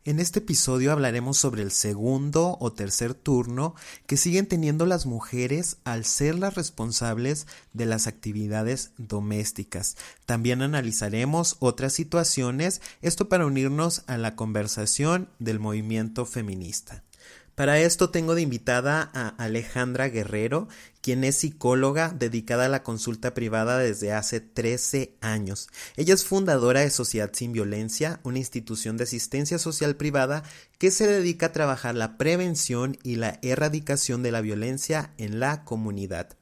En este episodio hablaremos sobre el segundo o tercer turno que siguen teniendo las mujeres al ser las responsables de las actividades domésticas. También analizaremos otras situaciones, esto para unirnos a la conversación del movimiento feminista. Para esto tengo de invitada a Alejandra Guerrero, quien es psicóloga dedicada a la consulta privada desde hace 13 años. Ella es fundadora de Sociedad Sin Violencia, una institución de asistencia social privada que se dedica a trabajar la prevención y la erradicación de la violencia en la comunidad.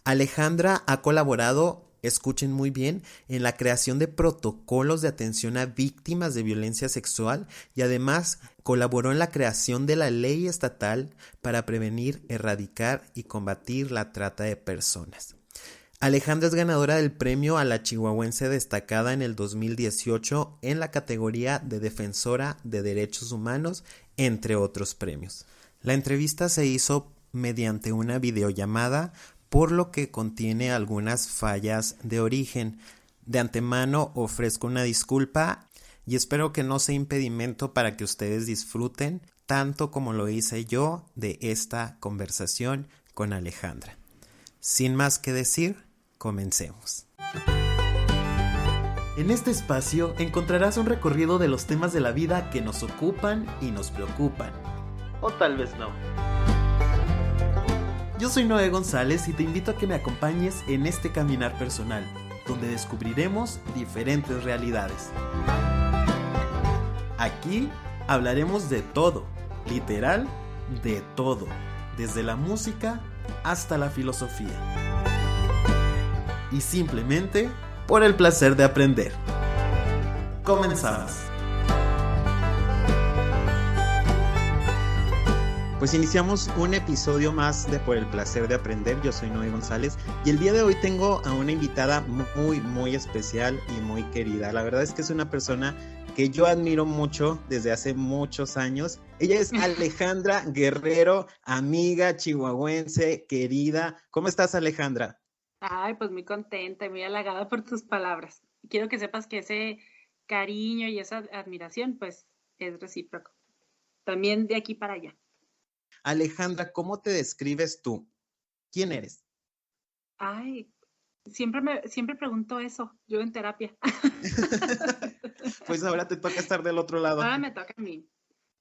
Alejandra ha colaborado, escuchen muy bien, en la creación de protocolos de atención a víctimas de violencia sexual y además colaboró en la creación de la ley estatal para prevenir, erradicar y combatir la trata de personas. Alejandra es ganadora del premio a la Chihuahuense destacada en el 2018 en la categoría de Defensora de Derechos Humanos, entre otros premios. La entrevista se hizo mediante una videollamada, por lo que contiene algunas fallas de origen. De antemano ofrezco una disculpa y espero que no sea impedimento para que ustedes disfruten, tanto como lo hice yo, de esta conversación con Alejandra. Sin más que decir, comencemos. En este espacio encontrarás un recorrido de los temas de la vida que nos ocupan y nos preocupan. O tal vez no. Yo soy Noé González y te invito a que me acompañes en este caminar personal, donde descubriremos diferentes realidades. Aquí hablaremos de todo, literal, de todo, desde la música hasta la filosofía. Y simplemente por el placer de aprender. Comenzamos. Pues iniciamos un episodio más de Por el placer de aprender. Yo soy Noé González y el día de hoy tengo a una invitada muy especial y muy querida. La verdad es que es una persona que yo admiro mucho desde hace muchos años. Ella es Alejandra Guerrero, amiga chihuahuense, querida. ¿Cómo estás, Alejandra? Ay, pues muy contenta y muy halagada por tus palabras. Quiero que sepas que ese cariño y esa admiración, pues, es recíproco. También de aquí para allá. Alejandra, ¿cómo te describes tú? ¿Quién eres? Ay, siempre pregunto eso, yo en terapia. Pues ahora te toca estar del otro lado. Ahora me toca a mí.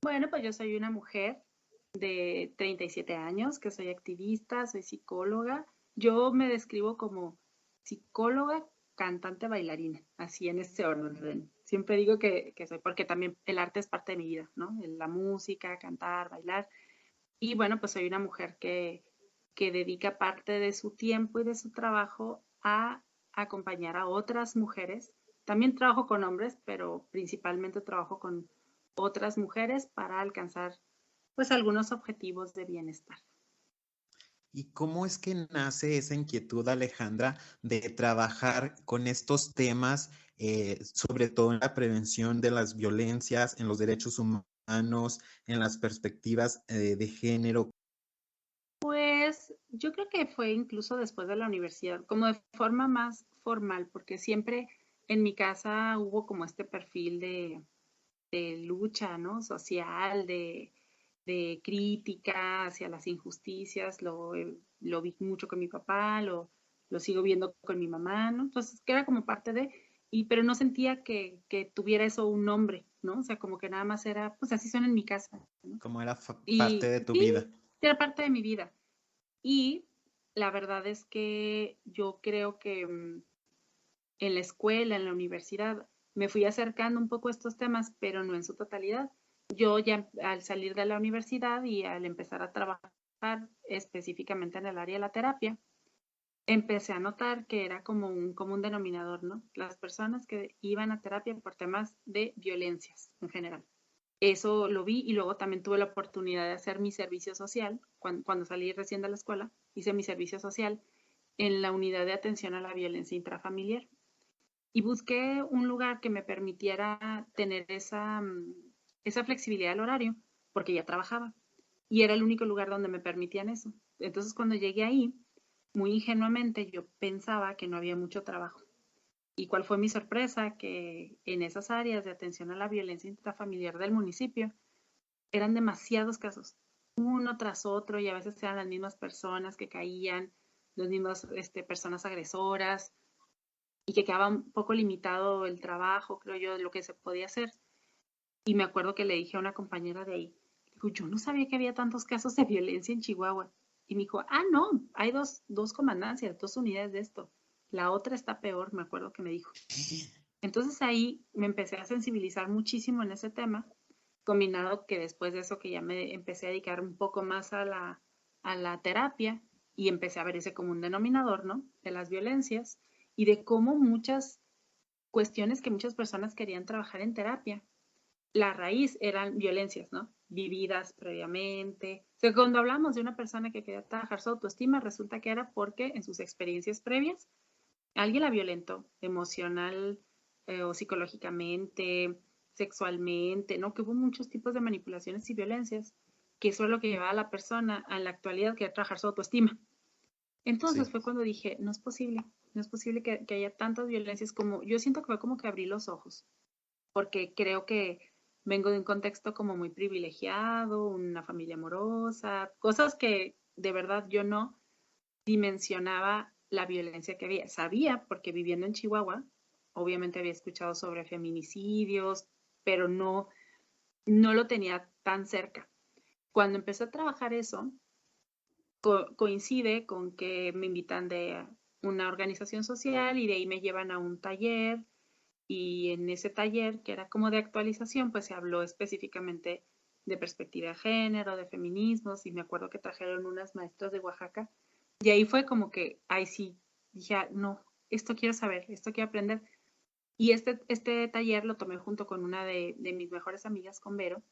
Bueno, pues yo soy una mujer de 37 años, que soy activista, soy psicóloga. Yo me describo como psicóloga, cantante, bailarina, así en este orden. Siempre digo que soy, porque también el arte es parte de mi vida, ¿no? La música, cantar, bailar. Y bueno, pues soy una mujer que dedica parte de su tiempo y de su trabajo a acompañar a otras mujeres. También trabajo con hombres, pero principalmente trabajo con otras mujeres para alcanzar pues algunos objetivos de bienestar. ¿Y cómo es que nace esa inquietud, Alejandra, de trabajar con estos temas, sobre todo en la prevención de las violencias, en los derechos humanos, en las perspectivas de género? Pues yo creo que fue incluso después de la universidad, como de forma más formal, porque siempre en mi casa hubo como este perfil de lucha, ¿no? Social, de crítica hacia las injusticias, lo vi mucho con mi papá, lo sigo viendo con mi mamá, ¿no? Entonces, que era como parte de, pero no sentía que tuviera eso un nombre, ¿no? O sea, como que nada más era, pues así son en mi casa, ¿no? ¿Cómo era parte Y de tu sí, vida? era parte de mi vida. Y la verdad es que yo creo que en la escuela, en la universidad, me fui acercando un poco a estos temas, pero no en su totalidad. Yo ya al salir de la universidad y al empezar a trabajar específicamente en el área de la terapia, empecé a notar que era como un común denominador, ¿no? Las personas que iban a terapia por temas de violencias en general. Eso lo vi y luego también tuve la oportunidad de hacer mi servicio social. Cuando salí recién de la escuela, hice mi servicio social en la unidad de atención a la violencia intrafamiliar y busqué un lugar que me permitiera tener esa flexibilidad al horario, porque ya trabajaba. Y era el único lugar donde me permitían eso. Entonces, cuando llegué ahí, muy ingenuamente, yo pensaba que no había mucho trabajo. ¿Y cuál fue mi sorpresa? Que en esas áreas de atención a la violencia intrafamiliar del municipio eran demasiados casos, uno tras otro, y a veces eran las mismas personas que caían, las mismas personas agresoras, y que quedaba un poco limitado el trabajo, creo yo, de lo que se podía hacer. Y me acuerdo que le dije a una compañera de ahí, digo, yo no sabía que había tantos casos de violencia en Chihuahua. Y me dijo, no, hay dos comandancias, 2 unidades de esto. La otra está peor, me acuerdo que me dijo. Entonces ahí me empecé a sensibilizar muchísimo en ese tema, combinado que después de eso que ya me empecé a dedicar un poco más a la terapia y empecé a ver ese común denominador, ¿no? De las violencias y de cómo muchas cuestiones que muchas personas querían trabajar en terapia, la raíz eran violencias, ¿no? Vividas previamente. O sea, cuando hablamos de una persona que quería trabajar su autoestima, resulta que era porque en sus experiencias previas alguien la violentó emocional o psicológicamente, sexualmente, ¿no? Que hubo muchos tipos de manipulaciones y violencias, que eso es lo que llevaba a la persona a la actualidad que trabajar su autoestima. Entonces Sí. fue cuando dije, no es posible que haya tantas violencias como, yo siento que fue como que abrí los ojos, porque creo que vengo de un contexto como muy privilegiado, una familia amorosa, cosas que de verdad yo no dimensionaba la violencia que había. Sabía, porque viviendo en Chihuahua, obviamente había escuchado sobre feminicidios, pero no lo tenía tan cerca. Cuando empecé a trabajar eso, coincide con que me invitan de una organización social y de ahí me llevan a un taller y en ese taller, que era como de actualización, pues se habló específicamente de perspectiva de género, de feminismos, y me acuerdo que trajeron unas maestras de Oaxaca, y ahí fue como que, ay sí, dije, no, esto quiero saber, esto quiero aprender. Y este taller lo tomé junto con una de mis mejores amigas, con Vero.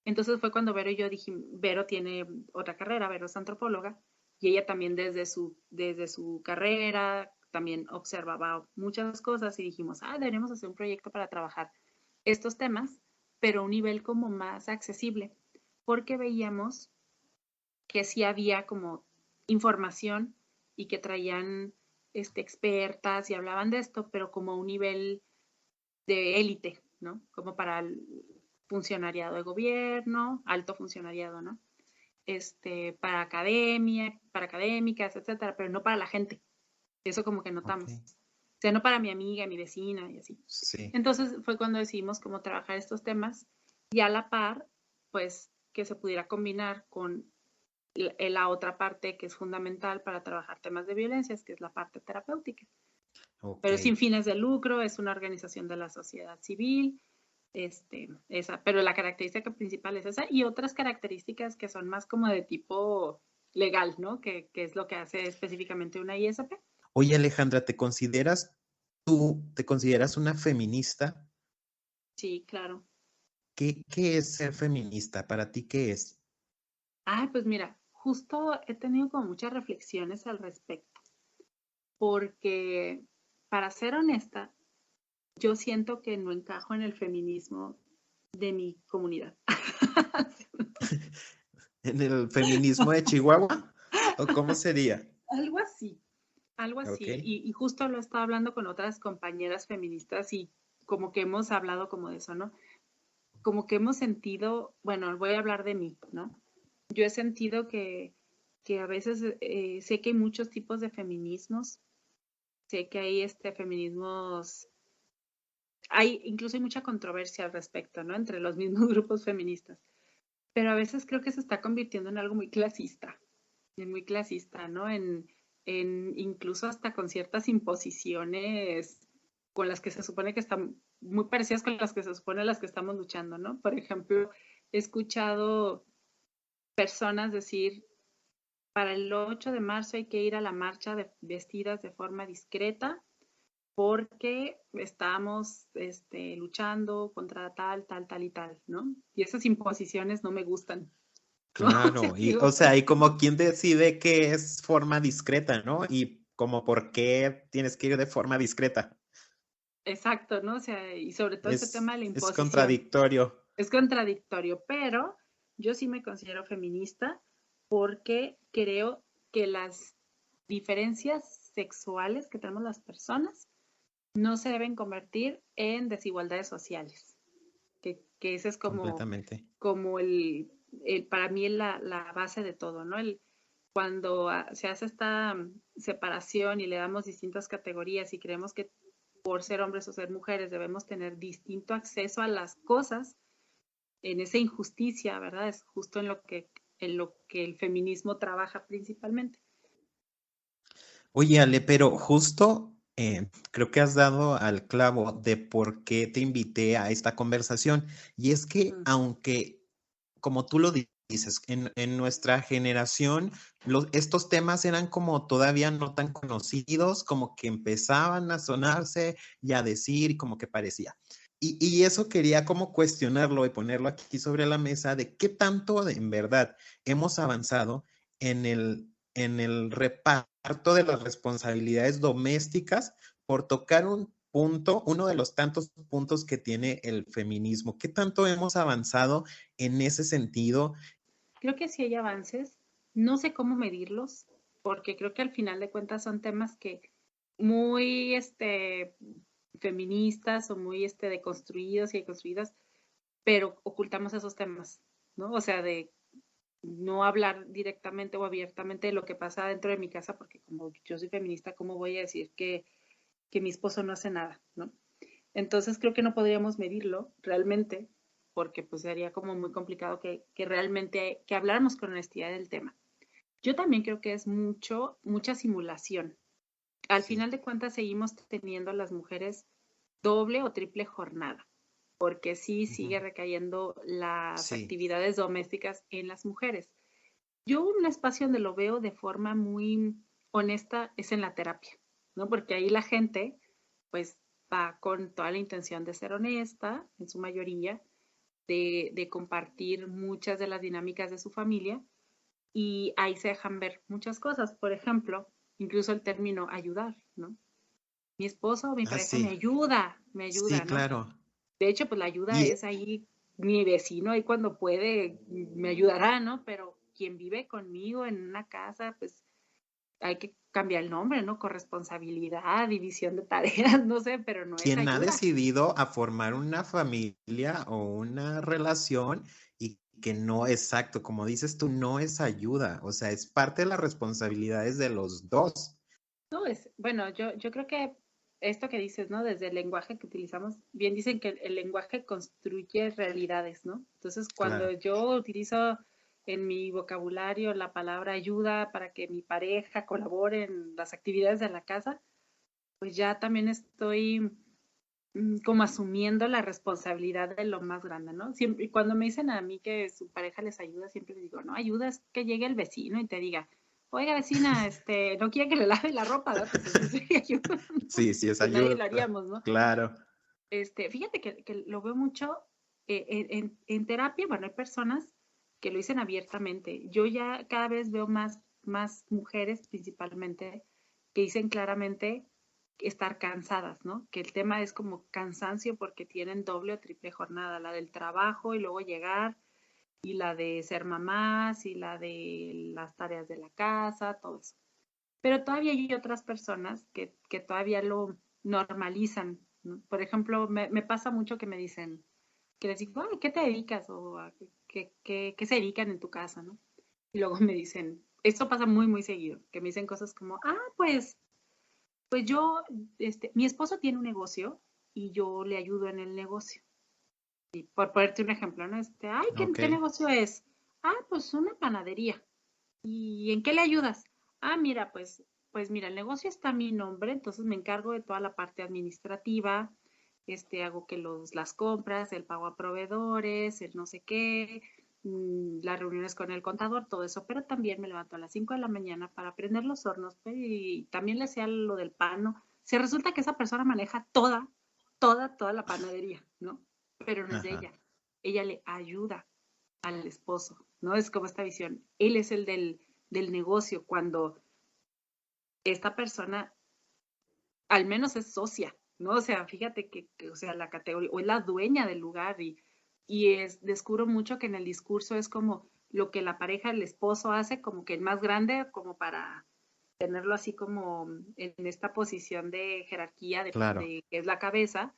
Entonces fue cuando Vero y yo dije, Vero tiene otra carrera, Vero es antropóloga, y ella también desde su carrera también observaba muchas cosas y dijimos, deberíamos hacer un proyecto para trabajar estos temas, pero a un nivel como más accesible, porque veíamos que sí había como información y que traían expertas y hablaban de esto, pero como a un nivel de élite, ¿no? Como para el funcionariado de gobierno, alto funcionariado, ¿no? Para academia, para académicas, etcétera, pero no para la gente. Eso como que Ok. notamos. O sea, no para mi amiga, mi vecina y así. Sí. Entonces fue cuando decidimos cómo trabajar estos temas y a la par, pues que se pudiera combinar con la otra parte que es fundamental para trabajar temas de violencias, que es la parte terapéutica. Ok. Pero sin fines de lucro, es una organización de la sociedad civil, pero la característica principal es esa y otras características que son más como de tipo legal, ¿no? Que es lo que hace específicamente una ISP. Oye, Alejandra, te consideras una feminista? Sí, claro. ¿Qué es ser feminista? ¿Para ti qué es? Pues mira, justo he tenido como muchas reflexiones al respecto, porque para ser honesta, yo siento que no encajo en el feminismo de mi comunidad. ¿En el feminismo de Chihuahua? ¿O cómo sería? Algo así, algo Ok. así. Y justo lo estaba hablando con otras compañeras feministas y como que hemos hablado como de eso, ¿no? Como que hemos sentido, bueno, voy a hablar de mí, ¿no? Yo he sentido que a veces sé que hay muchos tipos de feminismos, sé que hay feminismos, incluso hay mucha controversia al respecto, ¿no? Entre los mismos grupos feministas, pero a veces creo que se está convirtiendo en algo muy clasista, ¿no? En incluso hasta con ciertas imposiciones con las que se supone que están muy parecidas con las que se supone las que estamos luchando, ¿no? Por ejemplo, he escuchado personas decir, para el 8 de marzo hay que ir a la marcha vestidas de forma discreta porque estamos luchando contra tal, tal, tal y tal, ¿no? Y esas imposiciones no me gustan, ¿no? O sea, Claro, o digo, sea, y como quién decide qué es forma discreta, ¿no? Y como por qué tienes que ir de forma discreta. exacto, ¿no? O sea, y sobre todo este tema de la Es imposición. contradictorio. Es contradictorio, pero yo sí me considero feminista porque creo que las diferencias sexuales que tenemos las personas no se deben convertir en desigualdades sociales, que ese es completamente. como para mí la base de todo, ¿no? Cuando se hace esta separación y le damos distintas categorías y creemos que por ser hombres o ser mujeres debemos tener distinto acceso a las cosas, en esa injusticia, ¿verdad? Es justo en lo que el feminismo trabaja principalmente. Oye, Ale, pero justo creo que has dado al clavo de por qué te invité a esta conversación. Y es que aunque, como tú lo dices, en nuestra generación estos temas eran como todavía no tan conocidos, como que empezaban a sonarse y a decir y como que parecía. Y eso quería como cuestionarlo y ponerlo aquí sobre la mesa de qué tanto en verdad hemos avanzado en el reparto de las responsabilidades domésticas por tocar un punto, uno de los tantos puntos que tiene el feminismo. ¿Qué tanto hemos avanzado en ese sentido? Creo que sí hay avances, no sé cómo medirlos, porque creo que al final de cuentas son temas que muy feministas o muy deconstruidos y deconstruidas, pero ocultamos esos temas, ¿no? O sea, de no hablar directamente o abiertamente de lo que pasa dentro de mi casa, porque como yo soy feminista, ¿cómo voy a decir que mi esposo no hace nada, ¿no? Entonces creo que no podríamos medirlo realmente, porque pues sería como muy complicado que realmente, que habláramos con honestidad del tema. Yo también creo que es mucha simulación. Al Sí. final de cuentas seguimos teniendo las mujeres doble o triple jornada, porque sí Ujú. sigue recayendo las Sí, actividades domésticas en las mujeres. Yo un espacio donde lo veo de forma muy honesta es en la terapia, ¿no? Porque ahí la gente, pues, va con toda la intención de ser honesta, en su mayoría, de compartir muchas de las dinámicas de su familia y ahí se dejan ver muchas cosas. Por ejemplo, incluso el término ayudar, ¿no? Mi esposo o mi pareja sí, me sí, ayuda, ¿no? claro. De hecho, pues la ayuda Y, es ahí, mi vecino ahí cuando puede me ayudará, ¿no? Pero quien vive conmigo en una casa, pues hay que cambiar el nombre, ¿no? Corresponsabilidad, división de tareas, no sé, pero no es quien ha ayuda. decidido a formar una familia o una relación y que no, exacto, como dices tú, no es ayuda, o sea, es parte de las responsabilidades de los dos. No, bueno, yo creo que esto que dices, ¿no? Desde el lenguaje que utilizamos, bien dicen que el lenguaje construye realidades, ¿no? Entonces, cuando Claro. yo utilizo en mi vocabulario la palabra ayuda para que mi pareja colabore en las actividades de la casa, pues ya también estoy como asumiendo la responsabilidad de lo más grande, ¿no? Siempre, y cuando me dicen a mí que su pareja les ayuda, siempre les digo, no, ayuda es que llegue el vecino y te diga, oiga vecina, no quiere que le lave la ropa, ¿verdad? Pues eso sería ayuda, ¿no? Sí, sí, es Pues nadie ayuda. lo haríamos, ¿no? Claro. Fíjate que lo veo mucho en terapia, bueno, hay personas que lo dicen abiertamente. Yo ya cada vez veo más mujeres principalmente que dicen claramente estar cansadas, ¿no? Que el tema es como cansancio porque tienen doble o triple jornada, la del trabajo y luego llegar, y la de ser mamás, y la de las tareas de la casa, todo eso. Pero todavía hay otras personas que todavía lo normalizan, ¿no? Por ejemplo, me pasa mucho que me dicen, que les digo, "Ay, ¿qué te dedicas? O ¿qué se dedican en tu casa, ¿no? Y luego me dicen, esto pasa muy, muy seguido, que me dicen cosas como, pues yo, mi esposo tiene un negocio y yo le ayudo en el negocio. Y por ponerte un ejemplo, ¿no? Ay, Ok. ¿qué negocio es? Ah, pues una panadería. ¿Y en qué le ayudas? Ah, mira, pues mira, el negocio está a mi nombre, entonces me encargo de toda la parte administrativa, hago que las compras, el pago a proveedores, el no sé qué, las reuniones con el contador, todo eso, pero también me levanto a las 5 de la mañana para prender los hornos y también le hacía lo del pan, ¿no? Se resulta que esa persona maneja toda la panadería, ¿no? Pero no es de Ajá. ella. Ella le ayuda al esposo, ¿no? Es como esta visión. Él es el del negocio, cuando esta persona al menos es socia, ¿no? O sea, fíjate o sea, la categoría, o es la dueña del lugar descubro mucho que en el discurso es como lo que la pareja, el esposo hace como que el más grande, como para tenerlo así como en esta posición de jerarquía claro. de que es la cabeza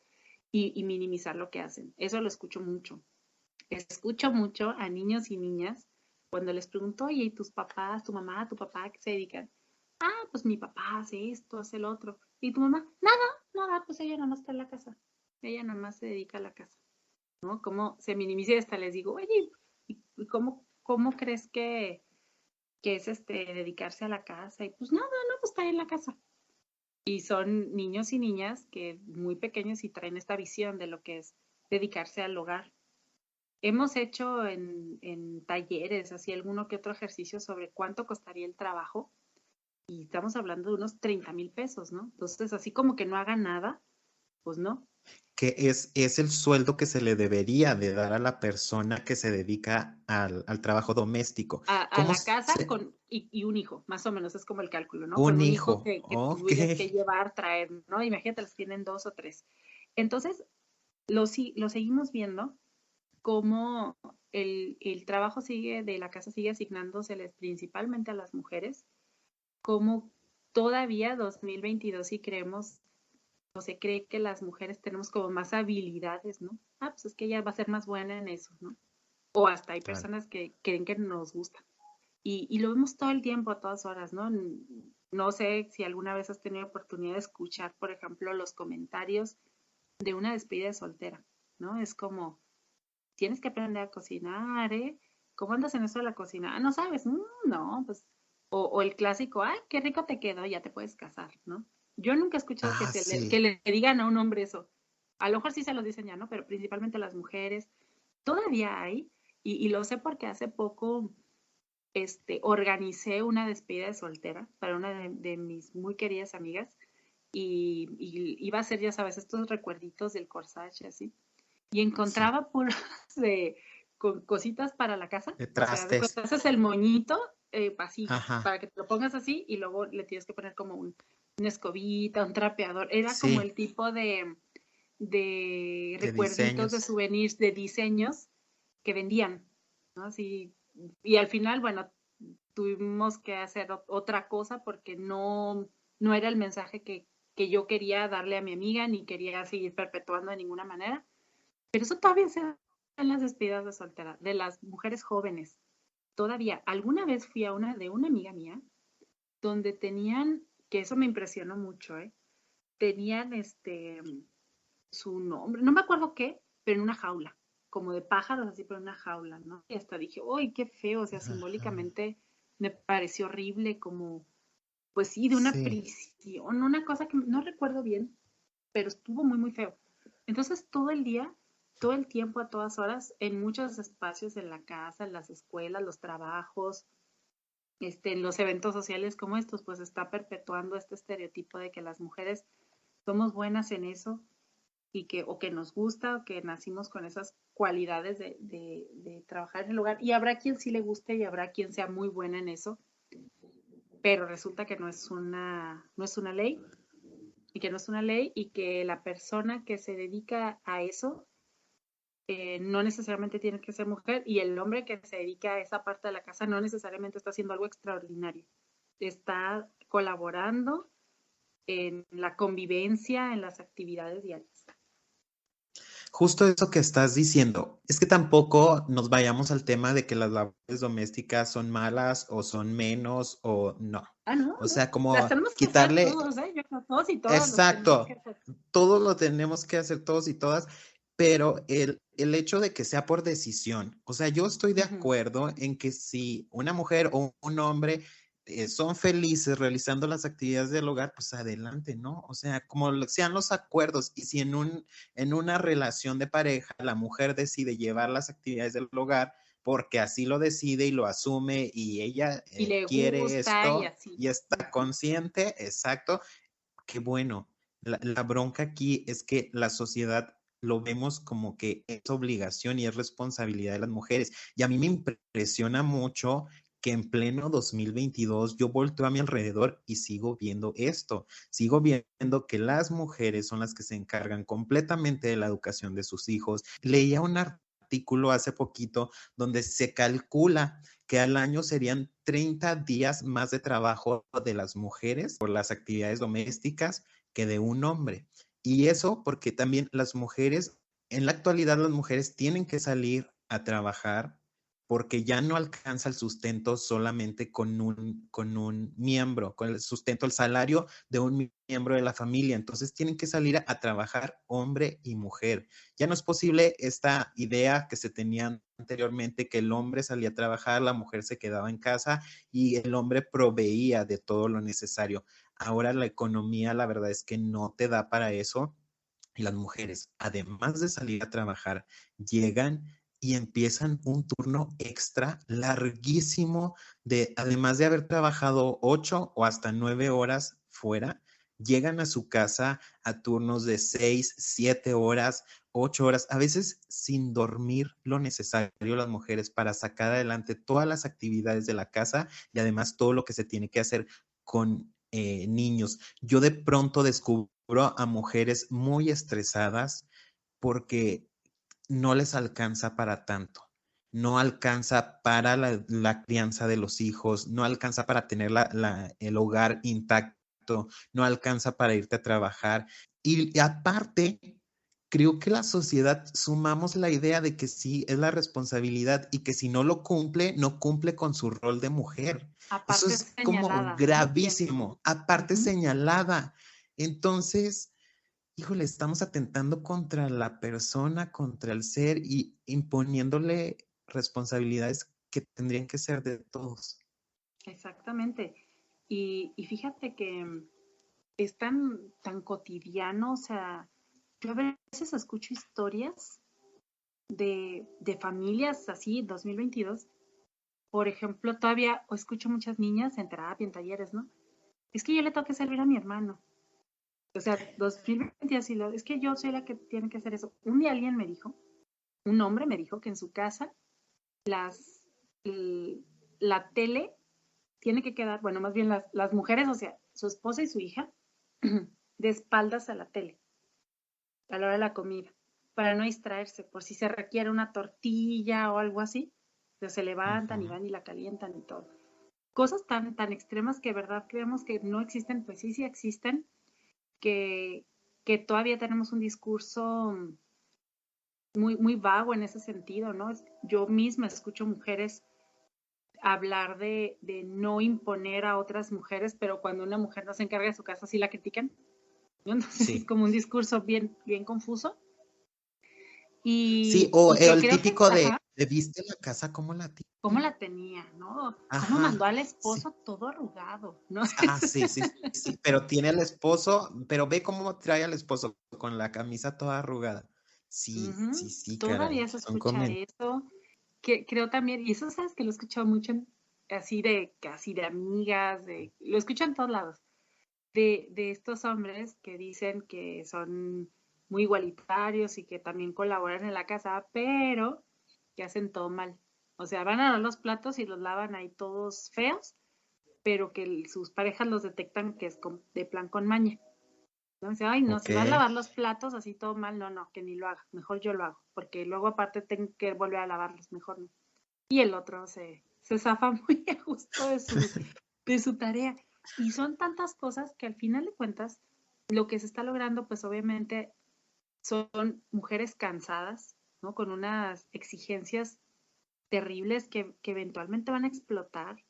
y minimizar lo que hacen. Eso lo escucho mucho. Escucho mucho a niños y niñas cuando les pregunto, oye, ¿y tus papás, tu mamá, tu papá, a qué se dedican? Ah, pues mi papá hace esto, hace el otro. ¿Y tu mamá? Nada, nada, pues ella nada más está en la casa. Ella nada más se dedica a la casa, ¿no? Cómo se minimiza y hasta les digo, oye, ¿y cómo crees que es dedicarse a la casa? Y pues nada, no, pues está en la casa. Y son niños y niñas que muy pequeños y traen esta visión de lo que es dedicarse al hogar. Hemos hecho en talleres, así alguno que otro ejercicio sobre cuánto costaría el trabajo y estamos hablando de unos 30,000 pesos, ¿no? Entonces, así como que no haga nada, pues no. Que es el sueldo que se le debería de dar a la persona que se dedica al trabajo doméstico. A ¿Cómo la casa se... y un hijo, más o menos es como el cálculo, ¿no? Con Un un hijo hijo, que ok. tuvieras que llevar, traer, ¿no? Imagínate, los tienen 2 o 3. Entonces, lo seguimos viendo como el trabajo sigue de la casa sigue asignándoseles principalmente a las mujeres, como todavía 2022 y creemos o se cree que las mujeres tenemos como más habilidades, ¿no? Ah, pues es que ella va a ser más buena en eso, ¿no? O hasta hay Claro. personas que creen que nos gusta. Y lo vemos todo el tiempo, a todas horas, ¿no? No sé si alguna vez has tenido oportunidad de escuchar, por ejemplo, los comentarios de una despedida de soltera, ¿no? Es como, tienes que aprender a cocinar, ¿eh? ¿Cómo andas en eso de la cocina? Ah, no sabes, no, pues, o el clásico, ay, qué rico te quedó, ya te puedes casar, ¿no? Yo nunca he escuchado Ah, que sí. le digan a un hombre eso. A lo mejor sí se lo dicen ya, ¿no? Pero principalmente las mujeres. Todavía hay, y lo sé porque hace poco organicé una despedida de soltera para una de mis muy queridas amigas y iba a ser, ya sabes, estos recuerditos del corsage así y Sí. encontraba puros de con cositas para la casa, De o sea, de trastes. cuando haces el moñito, así, Ajá. para que te lo pongas así y luego le tienes que poner como una escobita, un trapeador, era como Sí, el tipo de de recuerditos, de diseños. souvenirs, de diseños que vendían, ¿no? Así, y al final, bueno, tuvimos que hacer otra cosa porque no era el mensaje que yo quería darle a mi amiga ni quería seguir perpetuando de ninguna manera. Pero eso todavía se da en las despedidas de soltera, de las mujeres jóvenes. Todavía, alguna vez fui a una de una amiga mía, donde tenían, que eso me impresionó mucho, ¿eh? Tenían su nombre, no me acuerdo qué, pero en una jaula, como de pájaros, así, pero en una jaula, ¿no? Y hasta dije, uy, qué feo, o sea, Ajá. simbólicamente me pareció horrible, como, pues sí, de una Sí. prisión, una cosa que no recuerdo bien, pero estuvo muy, muy feo. Entonces, todo el día, todo el tiempo, a todas horas, en muchos espacios en la casa, en las escuelas, los trabajos, en los eventos sociales como estos, pues está perpetuando este estereotipo de que las mujeres somos buenas en eso y que, o que nos gusta, o que nacimos con esas cualidades de trabajar en el hogar. Y habrá quien sí le guste y habrá quien sea muy buena en eso, pero resulta que no es una ley y que no es una ley y que la persona que se dedica a eso no necesariamente tiene que ser mujer y el hombre que se dedica a esa parte de la casa no necesariamente está haciendo algo extraordinario. Está colaborando en la convivencia, en las actividades diarias. Justo eso que estás diciendo, es que tampoco nos vayamos al tema de que las labores domésticas son malas o son menos o no. Ah, no, O no. sea, Las como tenemos que hacer quitarle, todos, ¿eh? Yo creo todos y todas los tenemos que exacto, hacer. todo lo tenemos que hacer todos y todas, pero el hecho de que sea por decisión, o sea, yo estoy de Uh -huh. acuerdo en que si una mujer o un hombre son felices realizando las actividades del hogar, pues adelante, ¿no? O sea, como sean los acuerdos y si en una relación de pareja la mujer decide llevar las actividades del hogar porque así lo decide y lo asume y ella Y le quiere gusta y esto así. y Uh está -huh. consciente, exacto, qué bueno. La bronca aquí es que la sociedad lo vemos como que es obligación y es responsabilidad de las mujeres. Y a mí me impresiona mucho que en pleno 2022 yo volteo a mi alrededor y sigo viendo esto. Sigo viendo que las mujeres son las que se encargan completamente de la educación de sus hijos. Leía un artículo hace poquito donde se calcula que al año serían 30 días más de trabajo de las mujeres por las actividades domésticas que de un hombre. Y eso porque también las mujeres, en la actualidad las mujeres tienen que salir a trabajar porque ya no alcanza el sustento solamente con un miembro, con el sustento, el salario de un miembro de la familia. Entonces tienen que salir a trabajar hombre y mujer. Ya no es posible esta idea que se tenía anteriormente, que el hombre salía a trabajar, la mujer se quedaba en casa y el hombre proveía de todo lo necesario. Ahora la economía, la verdad es que no te da para eso. Y las mujeres, además de salir a trabajar, llegan y empiezan un turno extra larguísimo de, además de haber trabajado 8 o hasta 9 horas fuera, llegan a su casa a turnos de 6, 7 horas, 8 horas, a veces sin dormir lo necesario las mujeres para sacar adelante todas las actividades de la casa y además todo lo que se tiene que hacer con niños. Yo de pronto descubro a mujeres muy estresadas porque no les alcanza para tanto. No alcanza para la crianza de los hijos, no alcanza para tener el hogar intacto, no alcanza para irte a trabajar. Y aparte, creo que la sociedad sumamos la idea de que sí es la responsabilidad y que si no lo cumple, no cumple con su rol de mujer. Eso Aparte es como señalada, ¿no? Siempre. gravísimo, aparte Ujú. señalada. Entonces, híjole, estamos atentando contra la persona, contra el ser y imponiéndole responsabilidades que tendrían que ser de todos. Exactamente. Y fíjate que es tan cotidiano, o sea, yo a veces escucho historias de familias así, 2022. Por ejemplo, todavía escucho muchas niñas en terapia, en talleres, ¿no? Es que yo le tengo que servir a mi hermano. O sea, 2022, es que yo soy la que tiene que hacer eso. Un día alguien me dijo, un hombre me dijo que en su casa las, la tele tiene que quedar, bueno, más bien las mujeres, o sea, su esposa y su hija, de espaldas a la tele, a la hora de la comida, para no distraerse, por si se requiere una tortilla o algo así, pues se levantan y Ujú. van y la calientan y todo. Cosas tan extremas que de verdad creemos que no existen, pues sí, sí existen, que, que todavía tenemos un discurso muy vago en ese sentido, ¿no? Yo misma escucho mujeres hablar de no imponer a otras mujeres, pero cuando una mujer no se encarga de su casa sí la critican, ¿no? Entonces es Sí. como un discurso bien confuso Sí, y o que el creo que, típico ajá, de viste la casa como la cómo tiene. la tenía, ¿no? Cómo mandó Ajá, al sí. esposo todo arrugado, ¿no? Ah, sí, sí, sí, pero tiene al esposo, pero ve cómo trae al esposo con la camisa toda arrugada. Sí, sí, Ujú. sí, caray. Todavía se Son escucha comentarios. eso, que creo también, y eso sabes que lo he escuchado mucho así de casi de amigas, lo escucho en todos lados, de estos hombres que dicen que son muy igualitarios y que también colaboran en la casa, pero que hacen todo mal. O sea, van a lavar los platos y los lavan ahí todos feos, pero que sus parejas los detectan que es de plan con maña. ¿No? Dice, ay, no, Ok. si va a lavar los platos así todo mal, no, que ni lo haga, mejor yo lo hago, porque luego aparte tengo que volver a lavarlos, mejor no. Y el otro se zafa muy a gusto de su tarea. Y son tantas cosas que al final de cuentas, lo que se está logrando, pues obviamente son mujeres cansadas, ¿no? Con unas exigencias terribles que eventualmente van a explotar,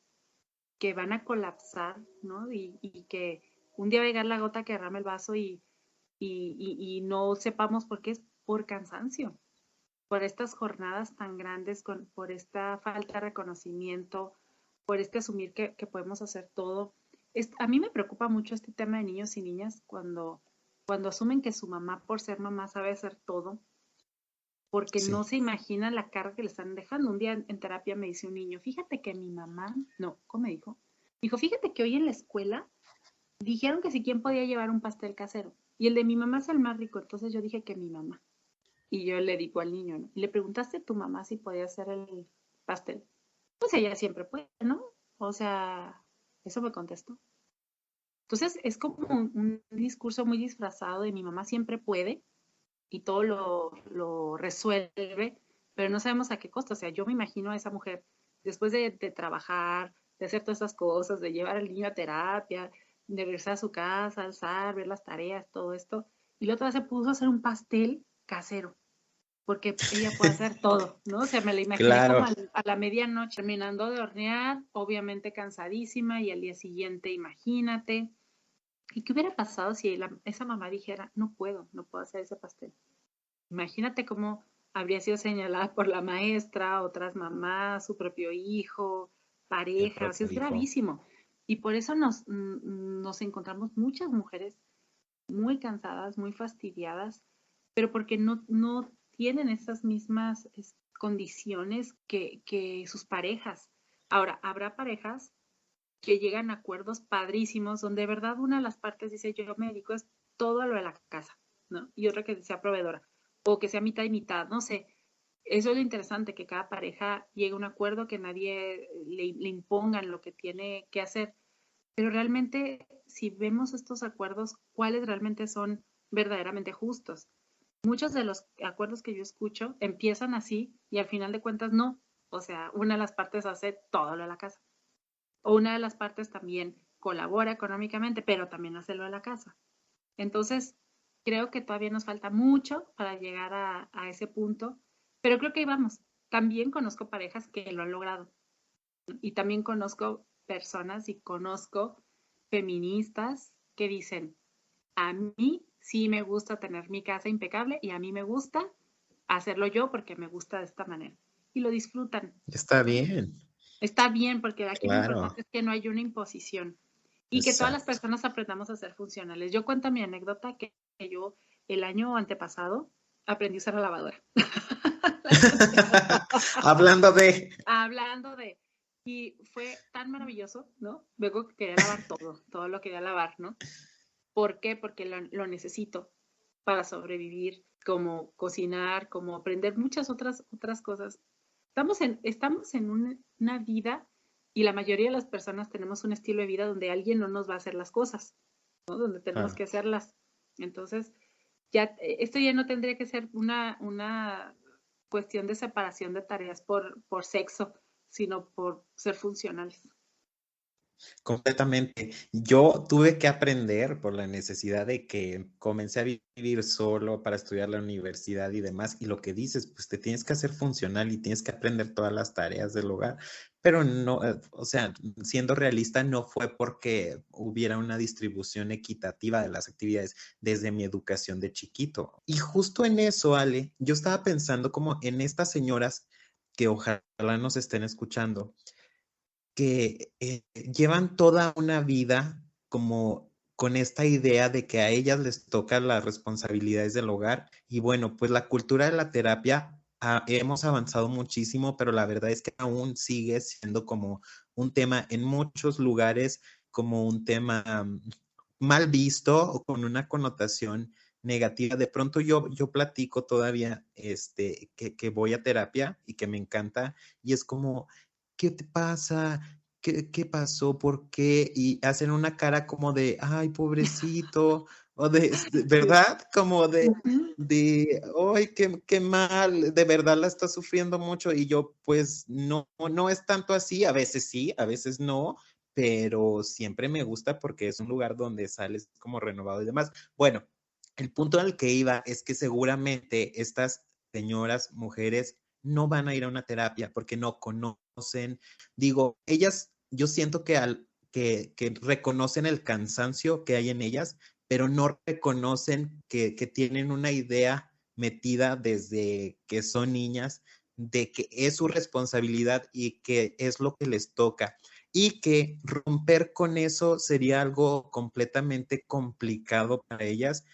que van a colapsar, ¿no? Y que un día va a llegar la gota que derrame el vaso y no sepamos por qué es por cansancio, por estas jornadas tan grandes, por esta falta de reconocimiento, por este asumir que podemos hacer todo. A mí me preocupa mucho este tema de niños y niñas cuando asumen que su mamá, por ser mamá, sabe hacer todo, porque no Sí. se imaginan la carga que le están dejando. Un día en terapia me dice un niño, fíjate que mi mamá, no, ¿cómo me dijo? Dijo, fíjate que hoy en la escuela dijeron que si quién podía llevar un pastel casero. Y el de mi mamá es el más rico, entonces yo dije que mi mamá. Y yo le digo al niño, ¿no? ¿Le preguntaste a tu mamá si podía hacer el pastel? Pues ella siempre puede, ¿no? O sea, eso me contestó. Entonces es como un discurso muy disfrazado de mi mamá siempre puede y todo lo resuelve, pero no sabemos a qué costo. O sea, yo me imagino a esa mujer después de trabajar, de hacer todas esas cosas, de llevar al niño a terapia, de regresar a su casa, alzar, ver las tareas, todo esto, y la otra se puso a hacer un pastel casero, porque ella puede hacer todo, ¿no? O sea, me la imaginé como Claro, a la medianoche terminando de hornear, obviamente cansadísima, y al día siguiente, imagínate. ¿Y qué hubiera pasado si esa mamá dijera, no puedo hacer ese pastel? Imagínate cómo habría sido señalada por la maestra, otras mamás, su propio hijo, el pareja, o sea, propio es hijo. gravísimo. Y por eso nos encontramos muchas mujeres muy cansadas, muy fastidiadas, pero porque no tienen esas mismas condiciones que sus parejas. Ahora, habrá parejas que llegan a acuerdos padrísimos donde de verdad una de las partes dice yo me dedico es todo a lo de la casa, ¿no? Y otra que sea proveedora o que sea mitad y mitad, no sé. Eso es lo interesante, que cada pareja llegue a un acuerdo, que nadie le impongan lo que tiene que hacer. Pero realmente, si vemos estos acuerdos, ¿cuáles realmente son verdaderamente justos? Muchos de los acuerdos que yo escucho empiezan así y al final de cuentas no. O sea, una de las partes hace todo lo de la casa. O una de las partes también colabora económicamente, pero también hace lo de la casa. Entonces, creo que todavía nos falta mucho para llegar a ese punto, pero creo que ahí vamos. También conozco parejas que lo han logrado y también conozco personas y conozco feministas que dicen, a mí sí me gusta tener mi casa impecable y a mí me gusta hacerlo yo porque me gusta de esta manera. Y lo disfrutan, Está ¿no? bien, Está bien, porque aquí lo claro, importante es que no hay una imposición y que todas las exacto. personas aprendamos a ser funcionales. Yo cuento mi anécdota que yo el año antepasado aprendí a usar la lavadora. Hablando de, Hablando de, y fue tan maravilloso, ¿no? Luego que quería lavar todo lo quería lavar, ¿no? ¿Por qué? Porque lo necesito para sobrevivir, como cocinar, como aprender muchas otras cosas. Estamos en una vida y la mayoría de las personas tenemos un estilo de vida donde alguien no nos va a hacer las cosas, ¿no? Donde tenemos claro. que hacerlas. Entonces, ya, esto ya no tendría que ser una cuestión de separación de tareas por sexo, sino por ser funcionales. Completamente. Yo tuve que aprender por la necesidad de que comencé a vivir solo para estudiar la universidad y demás. Y lo que dices, pues te tienes que hacer funcional y tienes que aprender todas las tareas del hogar. Pero no, o sea, siendo realista, no fue porque hubiera una distribución equitativa de las actividades desde mi educación de chiquito. Y justo en eso, Ale, yo estaba pensando como en estas señoras que ojalá nos estén escuchando que llevan toda una vida como con esta idea de que a ellas les toca las responsabilidades del hogar. Y bueno, pues la cultura de la terapia hemos avanzado muchísimo, pero la verdad es que aún sigue siendo como un tema en muchos lugares, como un tema mal visto o con una connotación negativa. De pronto yo platico todavía que voy a terapia y que me encanta y es como, ¿qué te pasa? ¿Qué pasó? ¿Por qué? Y hacen una cara como de, ay, pobrecito, o Sí. ¿verdad? Como Ujú. ay, qué mal, de verdad la está sufriendo mucho. Y yo, pues, no es tanto así, a veces sí, a veces no, pero siempre me gusta porque es un lugar donde sales como renovado y demás. Bueno, el punto al que iba es que seguramente estas señoras, mujeres, no van a ir a una terapia porque no conocen. Digo, ellas, yo siento que reconocen el cansancio que hay en ellas, pero no reconocen que tienen una idea metida desde que son niñas de que es su responsabilidad y que es lo que les toca y que romper con eso sería algo completamente complicado para ellas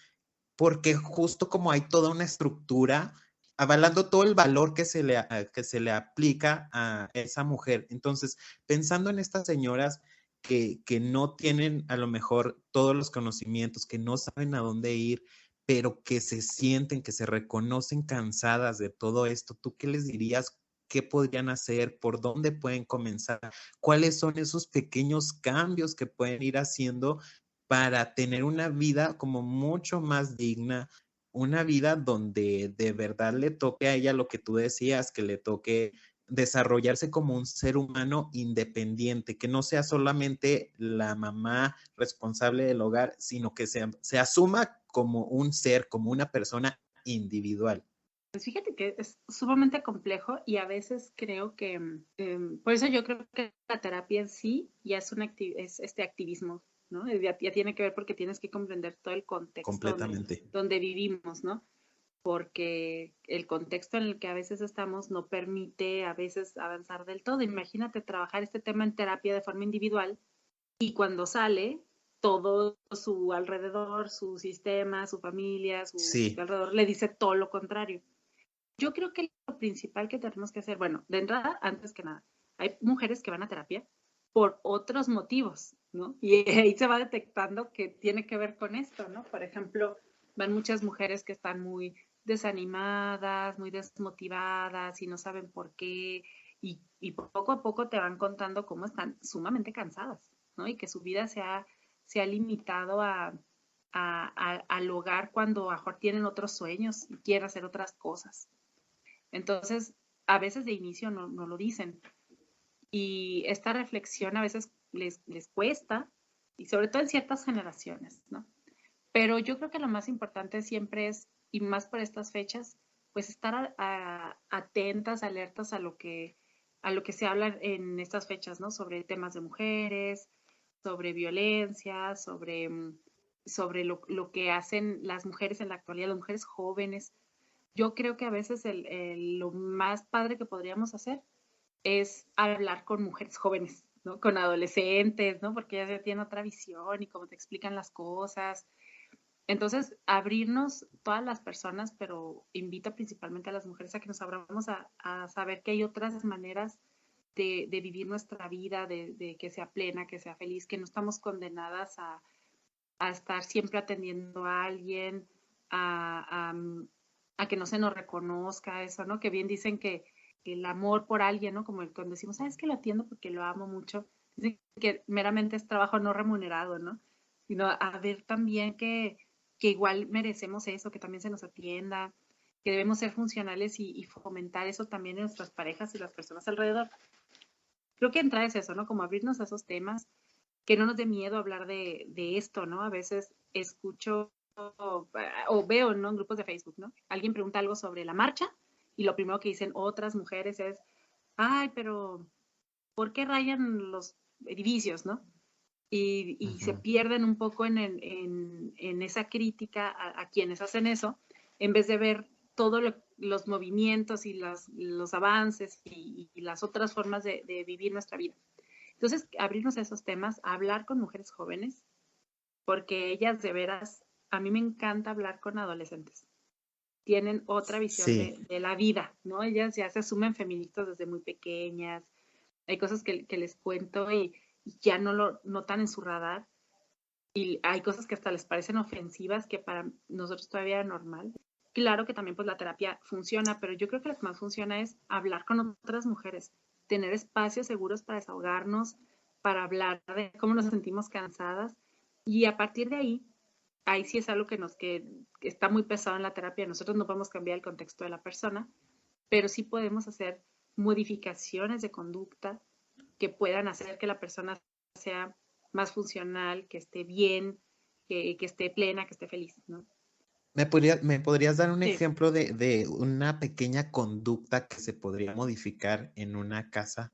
porque justo como hay toda una estructura avalando todo el valor que se le aplica a esa mujer. Entonces, pensando en estas señoras que no tienen a lo mejor todos los conocimientos, que no saben a dónde ir, pero que se sienten, que se reconocen cansadas de todo esto, ¿tú qué les dirías? ¿Qué podrían hacer? ¿Por dónde pueden comenzar? ¿Cuáles son esos pequeños cambios que pueden ir haciendo para tener una vida como mucho más digna, una vida donde de verdad le toque a ella lo que tú decías, que le toque desarrollarse como un ser humano independiente, que no sea solamente la mamá responsable del hogar, sino que se asuma como un ser, como una persona individual. Pues fíjate que es sumamente complejo y a veces creo que, por eso yo creo que la terapia en sí ya es este activismo, ¿no? Ya tiene que ver porque tienes que comprender todo el contexto Completamente. donde vivimos, ¿no? Porque el contexto en el que a veces estamos no permite a veces avanzar del todo. Imagínate trabajar este tema en terapia de forma individual y cuando sale, todo su alrededor, su sistema, su familia, su Sí, alrededor le dice todo lo contrario. Yo creo que lo principal que tenemos que hacer, bueno, de entrada, antes que nada, hay mujeres que van a terapia por otros motivos, ¿no? Y ahí se va detectando que tiene que ver con esto, ¿no? Por ejemplo, van muchas mujeres que están muy desanimadas, muy desmotivadas y no saben por qué, y poco a poco te van contando cómo están sumamente cansadas, ¿no? Y que su vida se ha limitado al hogar cuando a mejor tienen otros sueños y quieren hacer otras cosas. Entonces, a veces de inicio no lo dicen. Y esta reflexión a veces les cuesta, y sobre todo en ciertas generaciones, ¿no? Pero yo creo que lo más importante siempre es, y más por estas fechas, pues estar atentas, alertas a lo que se habla en estas fechas, ¿no? Sobre temas de mujeres, sobre violencia, sobre lo que hacen las mujeres en la actualidad, las mujeres jóvenes. Yo creo que a veces lo más padre que podríamos hacer es hablar con mujeres jóvenes, ¿no? Con adolescentes, ¿no? Porque ellas ya tienen otra visión y cómo te explican las cosas. Entonces, abrirnos todas las personas, pero invito principalmente a las mujeres a que nos abramos a saber que hay otras maneras de vivir nuestra vida, de que sea plena, que sea feliz, que no estamos condenadas a estar siempre atendiendo a alguien, a, a, a que no se nos reconozca eso, ¿no? Que bien dicen que el amor por alguien, ¿no? Como cuando decimos, ¿sabes que lo atiendo porque lo amo mucho? Dicen que meramente es trabajo no remunerado, ¿no? Sino a ver también que igual merecemos eso, que también se nos atienda, que debemos ser funcionales y fomentar eso también en nuestras parejas y las personas alrededor. Creo que entrar es eso, ¿no? Como abrirnos a esos temas, que no nos dé miedo hablar de esto, ¿no? A veces escucho o veo, ¿no? En grupos de Facebook, ¿no? Alguien pregunta algo sobre la marcha y lo primero que dicen otras mujeres es, ay, pero ¿por qué rayan los edificios, no? Y se uh-huh. pierden un poco en esa crítica a quienes hacen eso, en vez de ver todos los movimientos y los avances y las otras formas de vivir nuestra vida. Entonces, abrirnos a esos temas, hablar con mujeres jóvenes, porque ellas de veras, a mí me encanta hablar con adolescentes. Tienen otra visión Sí, de la vida, ¿no? Ellas ya se asumen feministas desde muy pequeñas. Hay cosas que les cuento y ya no lo notan en su radar. Y hay cosas que hasta les parecen ofensivas que para nosotros todavía era normal. Claro que también pues la terapia funciona, pero yo creo que lo que más funciona es hablar con otras mujeres, tener espacios seguros para desahogarnos, para hablar de cómo nos sentimos cansadas y a partir de ahí sí es algo que está muy pesado en la terapia. Nosotros no podemos cambiar el contexto de la persona, pero sí podemos hacer modificaciones de conducta que puedan hacer que la persona sea más funcional, que esté bien, que esté plena, que esté feliz, ¿no? ¿Me podrías dar un Sí. ejemplo de una pequeña conducta que se podría modificar en una casa?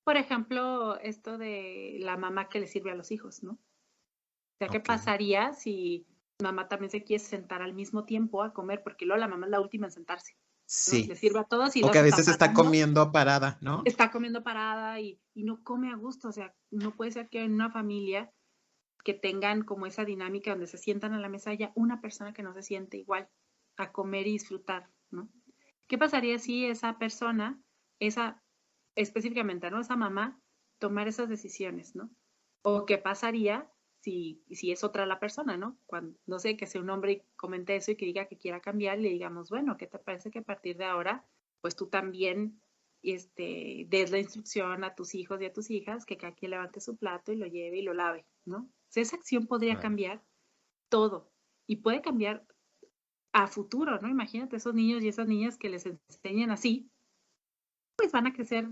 Por ejemplo, esto de la mamá que le sirve a los hijos, ¿no? O sea, ¿qué Ok. pasaría si mamá también se quiere sentar al mismo tiempo a comer? Porque luego la mamá es la última en sentarse, ¿no? Le Sí. sirve a todos y O luego que se a está veces está parando, comiendo parada, ¿no? está comiendo parada y no come a gusto. O sea, no puede ser que en una familia que tengan como esa dinámica donde se sientan a la mesa haya una persona que no se siente igual a comer y disfrutar, ¿no? ¿Qué pasaría si esa persona, esa específicamente, ¿no? Esa mamá, tomar esas decisiones, ¿no? O qué pasaría si es otra la persona, ¿no? Cuando, no sé, que sea un hombre y comente eso y que diga que quiera cambiar, le digamos, bueno, ¿qué te parece que a partir de ahora, pues tú también des la instrucción a tus hijos y a tus hijas que cada quien levante su plato y lo lleve y lo lave, ¿no? O sea, esa acción podría Claro. cambiar todo y puede cambiar a futuro, ¿no? Imagínate esos niños y esas niñas que les enseñen así pues van a crecer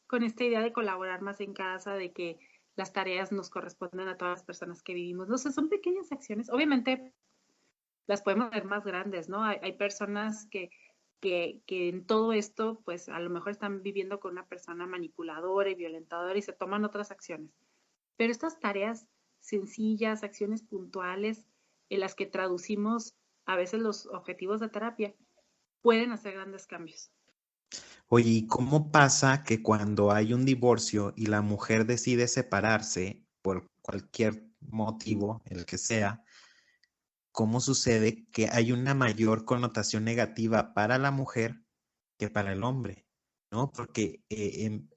con esta idea de colaborar más en casa, de que las tareas nos corresponden a todas las personas que vivimos. No sé, son pequeñas acciones. Obviamente las podemos ver más grandes, ¿no? Hay personas que en todo esto, pues a lo mejor están viviendo con una persona manipuladora y violentadora y se toman otras acciones. Pero estas tareas sencillas, acciones puntuales, en las que traducimos a veces los objetivos de terapia, pueden hacer grandes cambios. Oye, ¿y cómo pasa que cuando hay un divorcio y la mujer decide separarse por cualquier motivo, el que sea, cómo sucede que hay una mayor connotación negativa para la mujer que para el hombre? ¿No? Porque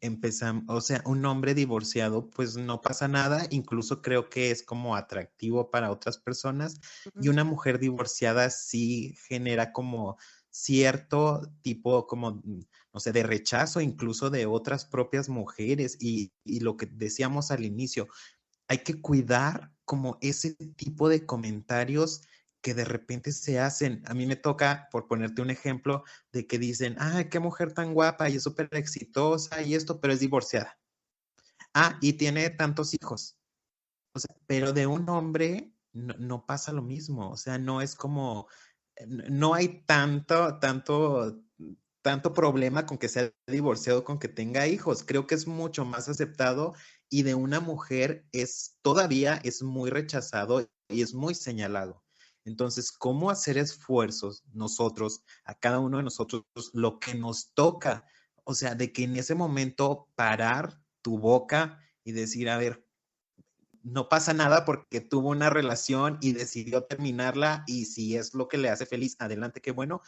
empezamos, o sea, un hombre divorciado, pues no pasa nada, incluso creo que es como atractivo para otras personas, y una mujer divorciada sí genera como cierto tipo, como, no sé, de rechazo incluso de otras propias mujeres, y lo que decíamos al inicio, hay que cuidar como ese tipo de comentarios que de repente se hacen. A mí me toca, por ponerte un ejemplo, de que dicen, ay, qué mujer tan guapa y es súper exitosa y esto, pero es divorciada. Ah, y tiene tantos hijos. O sea, pero de un hombre no pasa lo mismo. O sea, no es como, no hay tanto problema con que sea divorciado, con que tenga hijos. Creo que es mucho más aceptado, y de una mujer todavía es muy rechazado y es muy señalado. Entonces, ¿cómo hacer esfuerzos nosotros, a cada uno de nosotros, lo que nos toca? O sea, de que en ese momento parar tu boca y decir, a ver, no pasa nada porque tuvo una relación y decidió terminarla, y si es lo que le hace feliz, adelante, qué bueno.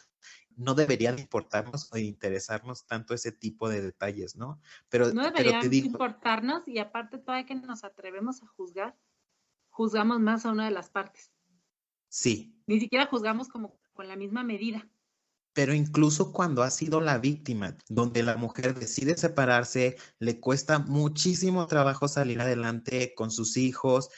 No debería de importarnos o de interesarnos tanto ese tipo de detalles, ¿no? No Pero te deberían digo, importarnos y aparte todavía que nos atrevemos a juzgar, juzgamos más a una de las partes. sí, Ni siquiera juzgamos como con la misma medida. pero incluso cuando ha sido la víctima, donde la mujer decide separarse, le cuesta muchísimo trabajo salir adelante con sus hijos,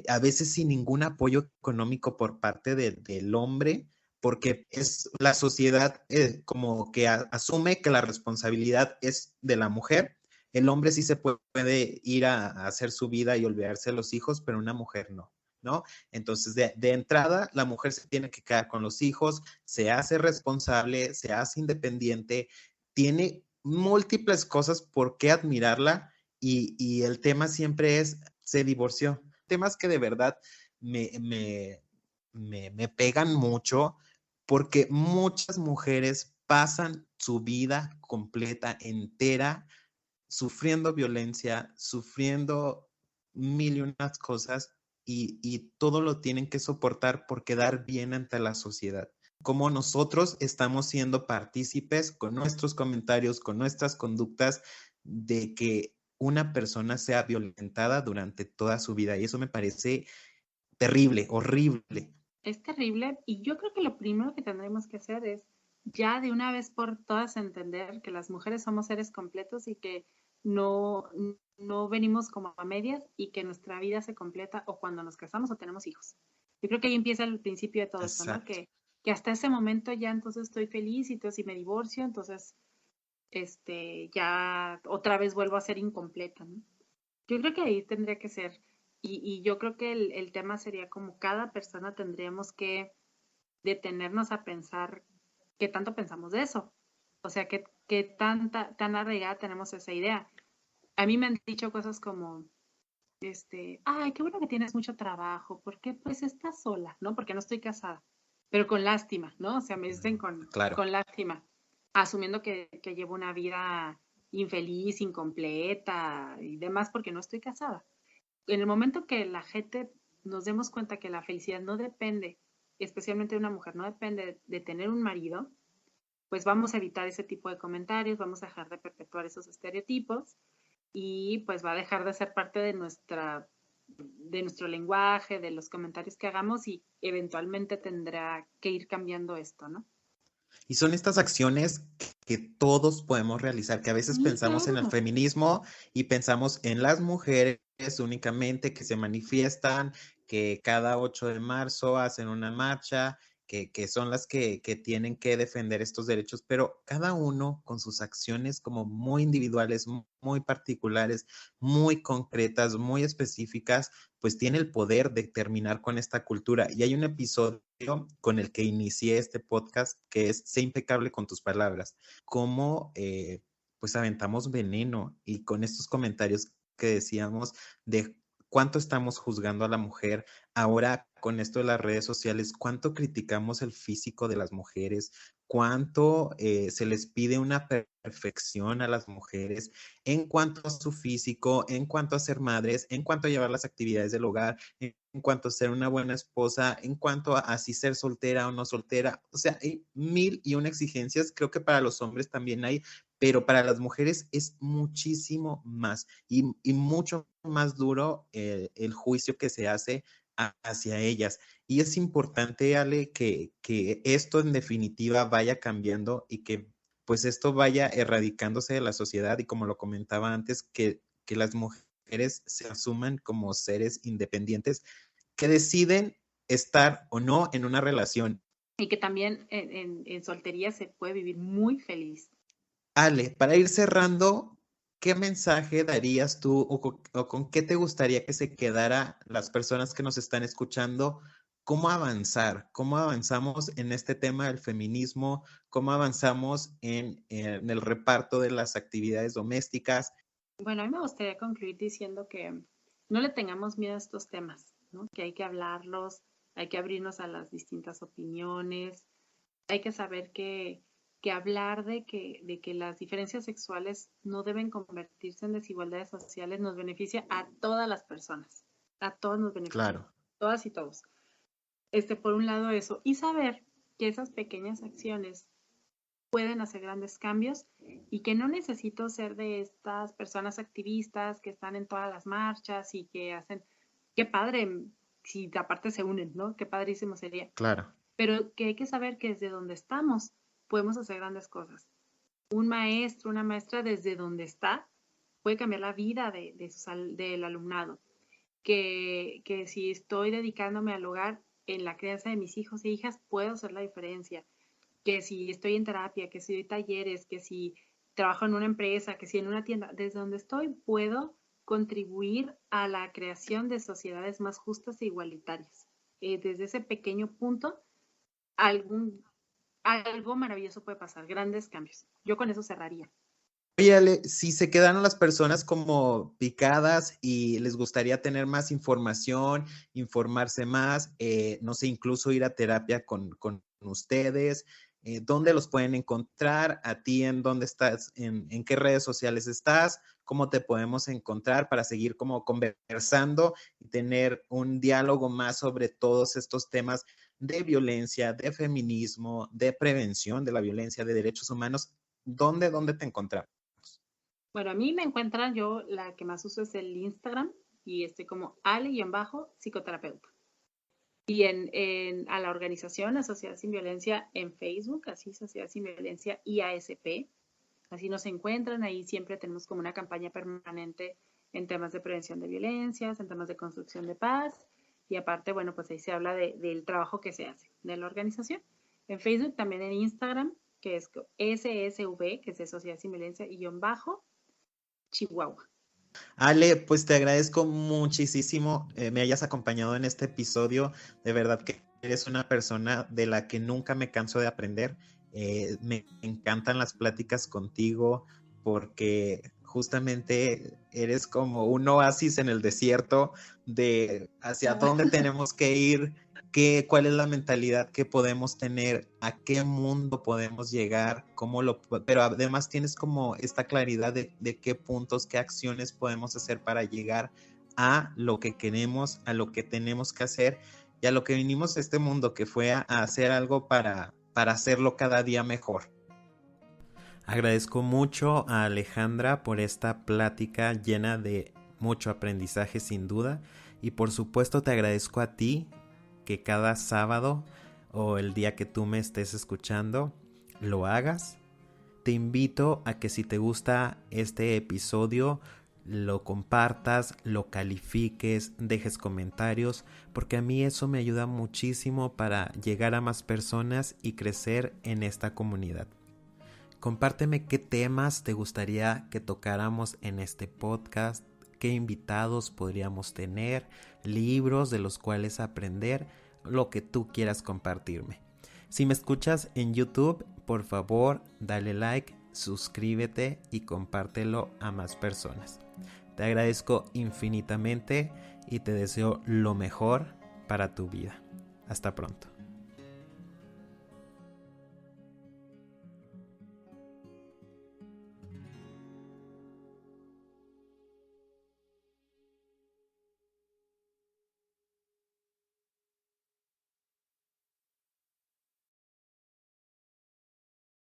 a veces sin ningún apoyo económico por parte del hombre, porque es la sociedad como que asume que la responsabilidad es de la mujer. El hombre sí se puede ir a hacer su vida y olvidarse de los hijos, pero una mujer no. ¿No? Entonces, de entrada, la mujer se tiene que quedar con los hijos, se hace responsable, se hace independiente, tiene múltiples cosas por qué admirarla, y el tema siempre es, se divorció. Temas que de verdad me, me, me pegan mucho, porque muchas mujeres pasan su vida completa, entera, sufriendo violencia, sufriendo mil y unas cosas, y todo lo tienen que soportar por quedar bien ante la sociedad. Como nosotros estamos siendo partícipes con nuestros comentarios, con nuestras conductas, de que una persona sea violentada durante toda su vida. Y eso me parece terrible, horrible. Es terrible y yo creo que lo primero que tendremos que hacer es ya de una vez por todas entender que las mujeres somos seres completos y que no, no venimos como a medias y que nuestra vida se completa o cuando nos casamos o tenemos hijos. Yo creo que ahí empieza el principio de todo esto, ¿no? Exacto. Que hasta ese momento ya entonces estoy feliz y entonces si me divorcio, entonces ya otra vez vuelvo a ser incompleta, ¿no? Yo creo que ahí tendría que ser, y yo creo que el tema sería como cada persona tendríamos que detenernos a pensar qué tanto pensamos de eso. O sea, qué tan arraigada tenemos esa idea. A mí me han dicho cosas como, ay, qué bueno que tienes mucho trabajo, porque pues estás sola, ¿no? Porque no estoy casada, pero con lástima, ¿no? O sea, me dicen Claro. con lástima, asumiendo que llevo una vida infeliz, incompleta y demás porque no estoy casada. En el momento que la gente nos demos cuenta que la felicidad no depende, especialmente de una mujer, no depende de tener un marido, pues vamos a evitar ese tipo de comentarios, vamos a dejar de perpetuar esos estereotipos y pues va a dejar de ser parte de nuestro lenguaje, de los comentarios que hagamos y eventualmente tendrá que ir cambiando esto, ¿no? Y son estas acciones que todos podemos realizar, que a veces Sí, pensamos en el claro. feminismo y pensamos en las mujeres únicamente que se manifiestan, que cada 8 de marzo hacen una marcha, que son las que tienen que defender estos derechos, pero cada uno con sus acciones como muy individuales, muy particulares, muy concretas, muy específicas, pues tiene el poder de terminar con esta cultura. Y hay un episodio con el que inicié este podcast que es Sé impecable con tus palabras, cómo pues aventamos veneno y con estos comentarios que decíamos de cuánto estamos juzgando a la mujer. Ahora, con esto de las redes sociales, cuánto criticamos el físico de las mujeres, cuánto se les pide una perfección a las mujeres en cuanto a su físico, en cuanto a ser madres, en cuanto a llevar las actividades del hogar, en cuanto a ser una buena esposa, en cuanto a si ser soltera o no soltera. O sea, hay mil y una exigencias. Creo que para los hombres también hay, pero para las mujeres es muchísimo más y mucho más duro el juicio que se hace hacia ellas. Y es importante, Ale, que esto en definitiva vaya cambiando y que pues esto vaya erradicándose de la sociedad y como lo comentaba antes, que las mujeres se asuman como seres independientes que deciden estar o no en una relación. Y que también en soltería se puede vivir muy feliz. Ale, para ir cerrando, ¿qué mensaje darías tú o con qué te gustaría que se quedara las personas que nos están escuchando? ¿Cómo avanzar? ¿Cómo avanzamos en este tema del feminismo? ¿Cómo avanzamos en el reparto de las actividades domésticas? Bueno, a mí me gustaría concluir diciendo que no le tengamos miedo a estos temas, ¿no? Que hay que hablarlos, hay que abrirnos a las distintas opiniones, hay que saber que hablar de que las diferencias sexuales no deben convertirse en desigualdades sociales nos beneficia a todas las personas, a todos nos beneficia, Claro, todas y todos. Por un lado eso, y saber que esas pequeñas acciones pueden hacer grandes cambios y que no necesito ser de estas personas activistas que están en todas las marchas y que hacen, qué padre si aparte se unen, ¿no? Qué padrísimo sería. claro. Pero que hay que saber que desde donde estamos podemos hacer grandes cosas. Un maestro, una maestra desde donde está puede cambiar la vida del alumnado. Que si estoy dedicándome al hogar en la crianza de mis hijos e hijas, puedo hacer la diferencia. Que si estoy en terapia, que si doy talleres, que si trabajo en una empresa, que si en una tienda, desde donde estoy puedo contribuir a la creación de sociedades más justas e igualitarias. Desde ese pequeño punto, algún, algo maravilloso puede pasar, grandes cambios. Yo con eso cerraría. Oye, Ale, si se quedaron las personas como picadas y les gustaría tener más información, informarse más, no sé, incluso ir a terapia con ustedes, ¿dónde los pueden encontrar? ¿A ti en dónde estás? En qué redes sociales estás? ¿Cómo te podemos encontrar para seguir como conversando y tener un diálogo más sobre todos estos temas de violencia, de feminismo, de prevención de la violencia, de derechos humanos? ¿Dónde te encontramos? Bueno, a mí me encuentran, yo la que más uso es el Instagram y estoy como ale-psicoterapeuta. Y a la organización, a Sociedad Sin Violencia, en Facebook, así Sociedad Sin Violencia IASP, así nos encuentran, ahí siempre tenemos como una campaña permanente en temas de prevención de violencias, en temas de construcción de paz, y aparte, bueno, pues ahí se habla del trabajo que se hace de la organización. En Facebook, también en Instagram, que es SSV, que es Sociedad Sin Violencia, _, Chihuahua. Ale, pues te agradezco muchísimo me hayas acompañado en este episodio. De verdad que eres una persona de la que nunca me canso de aprender. Me encantan las pláticas contigo porque justamente eres como un oasis en el desierto de hacia dónde tenemos que ir, cuál es la mentalidad que podemos tener, a qué mundo podemos llegar, pero además tienes como esta claridad de qué puntos, qué acciones podemos hacer para llegar a lo que queremos, a lo que tenemos que hacer y a lo que vinimos a este mundo, que fue a hacer algo para hacerlo cada día mejor. Agradezco mucho a Alejandra por esta plática llena de mucho aprendizaje sin duda y por supuesto te agradezco a ti que cada sábado o el día que tú me estés escuchando lo hagas. Te invito a que si te gusta este episodio lo compartas, lo califiques, dejes comentarios, porque a mí eso me ayuda muchísimo para llegar a más personas y crecer en esta comunidad. Compárteme qué temas te gustaría que tocáramos en este podcast, qué invitados podríamos tener, libros de los cuales aprender, lo que tú quieras compartirme. Si me escuchas en YouTube, por favor, dale like, suscríbete y compártelo a más personas. Te agradezco infinitamente y te deseo lo mejor para tu vida. Hasta pronto.